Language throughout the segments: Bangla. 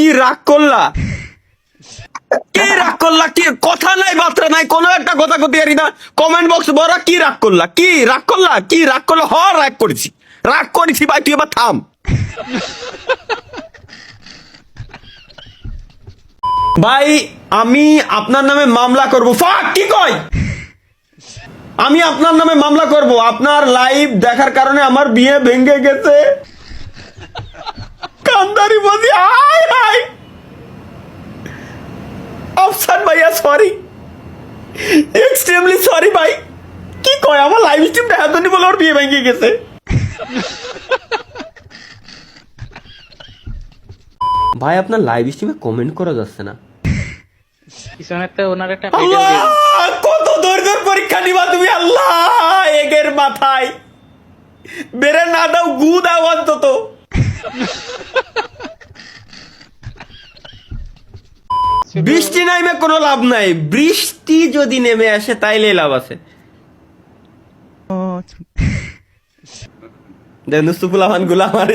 কি রাগ করলা, কি রাগ করলা, কি কথা নাই বার্তা নাই, কোনো একটা কথা কতি আরি না। কমেন্ট বক্স বড় কি রাগ করলা, কি রাগ করলা, কি রাগ করলা? রাগ করেছি, রাগ করেছি ভাই, তুই এবার থাম। ভাই আমি আপনার নামে মামলা করব। ফাক কি কয়? আমি আপনার নামে মামলা করব। আপনার লাইভ দেখার কারণে আমার বিয়ে ভেঙে গেছে। কান্দারি বলি আয় আয়। আফসান ভাইয়া সরি, এক্সট্রিমলি সরি ভাই। কি কয় আমার লাইভ স্ট্রিম দেখা তো বলে ওর বিয়ে ভেঙে গেছে। ভাই আপনার লাইভ স্ট্রিমে কমেন্ট করা যাচ্ছে না। আল্লাহ, কত ধৈর্যের পরীক্ষা নিবা তুমি আল্লাহ। এগের মাথায় বেড়ে না দাও, গু দাও অন্তত। বৃষ্টি নামে কোনো লাভ নাই, বৃষ্টি যদি নেমে আসে তাইলে লাভ আছে। নুস্তুফুলামান গুলা আমার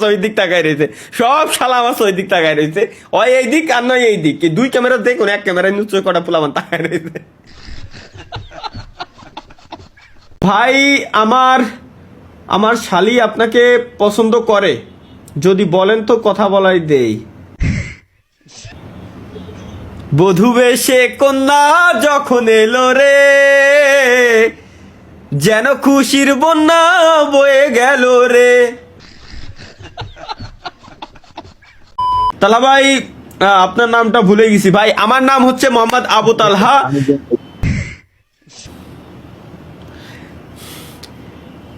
ওই দিক তাকায় রয়েছে, সব শালা আমার ওই দিক তাকায় রয়েছে। ওই এই দিক আর নয় এই দিক, দুই ক্যামেরা দেখুন, এক ক্যামেরায় নুচু কটা ফুলামান তাকায় রয়েছে। ভাই আমার শালি আপনাকে পছন্দ করে, যদি বলেন তো কথা বলাই দেই। বধূ বেশে কন্যা যখন এলো রে, যেন খুশির বন্যা বয়ে গেল রে। তালা ভাই আপনার নামটা ভুলে গেছি ভাই। আমার নাম হচ্ছে মোহাম্মদ আবু তালহা।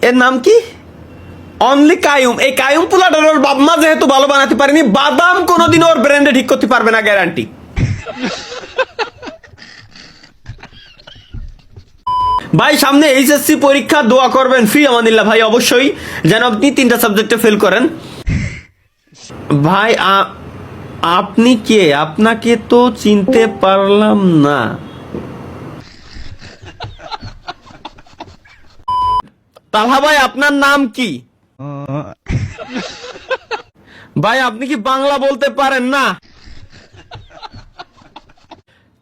এর নাম কি? অনলি কায়ুম। এই কায়ুম পোলাটার ওর বাপমা যেহেতু ভালো বানাতে পারেনি, বাদাম কোনোদিন ওর ব্র্যান্ডে ঠিক করতে পারবে না, গ্যারান্টি। ভাই সামনে এইচএসসি পরীক্ষা, দোয়া করবেন ফি আমানিল্লাহ ভাই, অবশ্যই যেন আপনি 3টা সাবজেক্টে ফেল করেন। ভাই আপনি কে? আপনাকে তো চিনতে পারলাম না। তালহা ভাই আপনার নাম কি? ভাই আপনি কি বাংলা বলতে পারেন না?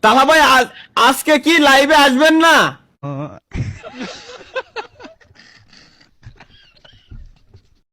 তালহা ভাই আজকে কি লাইভে আসবেন না?